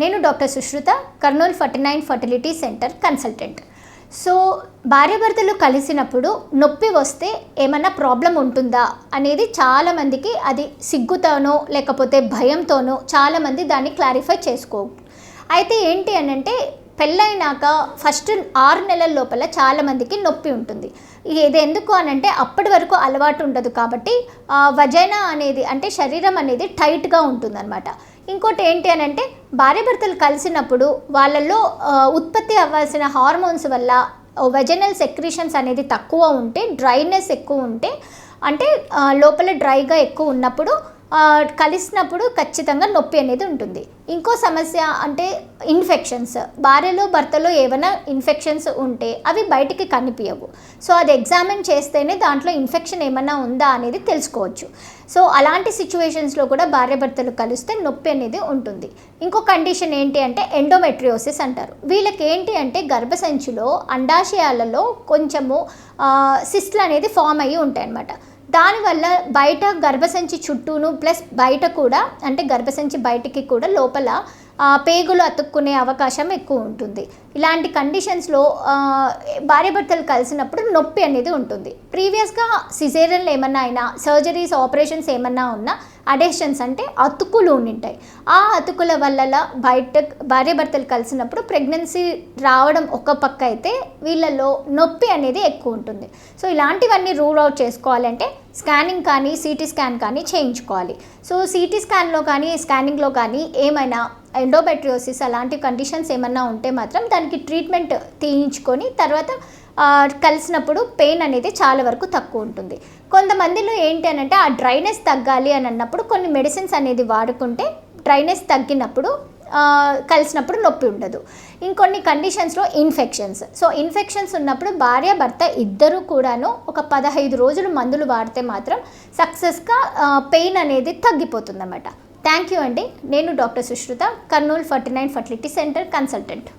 నేను doctor Sushruta, Kurnool 49 fertility centre consultant. So భార్యాభర్తలు కలిసినప్పుడు నొప్పి వస్తే ఏమన్నా ప్రాబ్లం ఉంటుందా అనేది చాలామందికి అది సిగ్గుతోనో లేకపోతే భయంతోనో చాలామంది దాన్ని క్లారిఫై చేసుకో. అయితే ఏంటి అని అంటే పెళ్ళైనాక ఫస్ట్ 6 నెలల లోపల చాలామందికి నొప్పి ఉంటుంది. ఇది ఎందుకు అని అంటే అప్పటి వరకు అలవాటు ఉండదు కాబట్టి వజైనా అనేది అంటే శరీరం అనేది టైట్గా ఉంటుందన్నమాట. ఇంకోటి ఏంటి అని అంటే భార్యాభర్తలు కలిసినప్పుడు వాళ్ళల్లో ఉత్పత్తి అవ్వాల్సిన హార్మోన్స్ వల్ల వెజనల్ సెక్రీషన్స్ అనేది తక్కువ ఉంటే, డ్రైనెస్ ఎక్కువ ఉంటే అంటే లోపల డ్రైగా ఎక్కువ ఉన్నప్పుడు కలిసినప్పుడు ఖచ్చితంగా నొప్పి అనేది ఉంటుంది. ఇంకో సమస్య అంటే ఇన్ఫెక్షన్స్. భార్యలో భర్తలో ఏమైనా ఇన్ఫెక్షన్స్ ఉంటే అవి బయటికి కనిపించవు. సో అది ఎగ్జామిన్ చేస్తేనే దాంట్లో ఇన్ఫెక్షన్ ఏమైనా ఉందా అనేది తెలుసుకోవచ్చు. సో అలాంటి సిచ్యువేషన్స్లో కూడా భార్యాభర్తలు కలిస్తే నొప్పి అనేది ఉంటుంది. ఇంకో కండిషన్ ఏంటి అంటే ఎండోమెట్రియోసిస్ అంటారు. వీళ్ళకి ఏంటి అంటే గర్భసంచిలో అండాశయాలలో కొంచెము సిస్ట్లు అనేది ఫామ్ అయ్యి ఉంటాయి అన్నమాట. దానివల్ల బయట గర్భసంచి చుట్టూను ప్లస్ బయట కూడా అంటే గర్భసంచి బయటికి కూడా లోపల పేగులు అతుక్కునే అవకాశం ఎక్కువ ఉంటుంది. ఇలాంటి కండిషన్స్లో భార్యాభర్తలు కలిసినప్పుడు నొప్పి అనేది ఉంటుంది. ప్రీవియస్గా సిజేరియన్లు ఏమన్నా అయినా, సర్జరీస్, ఆపరేషన్స్ ఏమన్నా ఉన్నా అడెషన్స్ అంటే అతుకులు ఉండింటాయి. ఆ అతుకుల వల్ల బయట భార్యాభర్తలు కలిసినప్పుడు ప్రెగ్నెన్సీ రావడం ఒక పక్క అయితే వీళ్ళలో నొప్పి అనేది ఎక్కువ ఉంటుంది. సో ఇలాంటివన్నీ రూల్ అవుట్ చేసుకోవాలంటే స్కానింగ్ కానీ సిటీ స్కాన్ కానీ చేయించుకోవాలి. సో సిటీ స్కాన్లో కానీ స్కానింగ్లో కానీ ఏమైనా ఎండోమెట్రియోసిస్ అలాంటి కండిషన్స్ ఏమన్నా ఉంటే మాత్రం దానికి ట్రీట్మెంట్ తీయించుకొని తర్వాత కలిసినప్పుడు పెయిన్ అనేది చాలా వరకు తక్కువ ఉంటుంది. కొంతమందిలో ఏంటి అని అంటే ఆ డ్రైనెస్ తగ్గాలి అని అన్నప్పుడు కొన్ని మెడిసిన్స్ అనేది వాడుకుంటే డ్రైనెస్ తగ్గినప్పుడు కలిసినప్పుడు నొప్పి ఉండదు. ఇంకొన్ని కండిషన్స్లో ఇన్ఫెక్షన్స్. సో ఇన్ఫెక్షన్స్ ఉన్నప్పుడు భార్య భర్త ఇద్దరు కూడాను ఒక 15 రోజులు మందులు వాడితే మాత్రం సక్సెస్గా పెయిన్ అనేది తగ్గిపోతుంది అన్నమాట. థ్యాంక్ యూ అండి. నేను doctor Sushruta, Kurnool 49 fertility centre consultant.